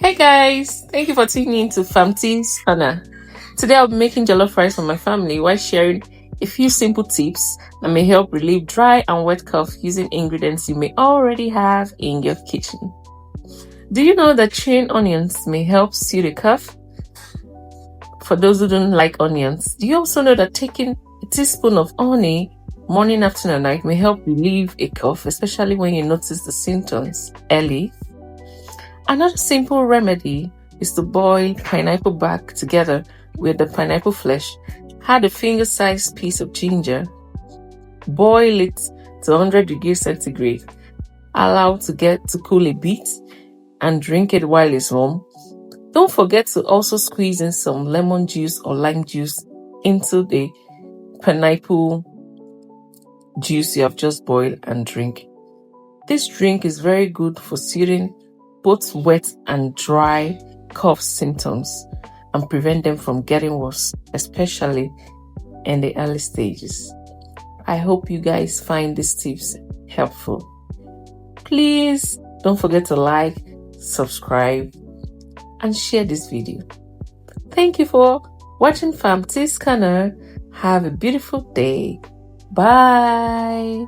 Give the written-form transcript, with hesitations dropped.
Hey guys, thank you for tuning in to Famti's Corner. Today I'll be making jollof rice for my family while sharing a few simple tips that may help relieve dry and wet cough using ingredients you may already have in your kitchen. Do you know that chewing onions may help soothe a cough? For those who don't like onions, do you also know that taking a teaspoon of honey morning, afternoon, and night may help relieve a cough, especially when you notice the symptoms early? Another simple remedy is to boil pineapple bark together with the pineapple flesh. Add a finger-sized piece of ginger. Boil it to 100 degrees centigrade. Allow to get to cool a bit and drink it while it's warm. Don't forget to also squeeze in some lemon juice or lime juice into the pineapple juice you have just boiled and drink. This drink is very good for soothing both wet and dry cough symptoms and prevent them from getting worse, especially in the early stages. I hope you guys find these tips helpful. Please don't forget to like, subscribe, and share this video. Thank you for watching Famti's Corner. Have a beautiful day. Bye.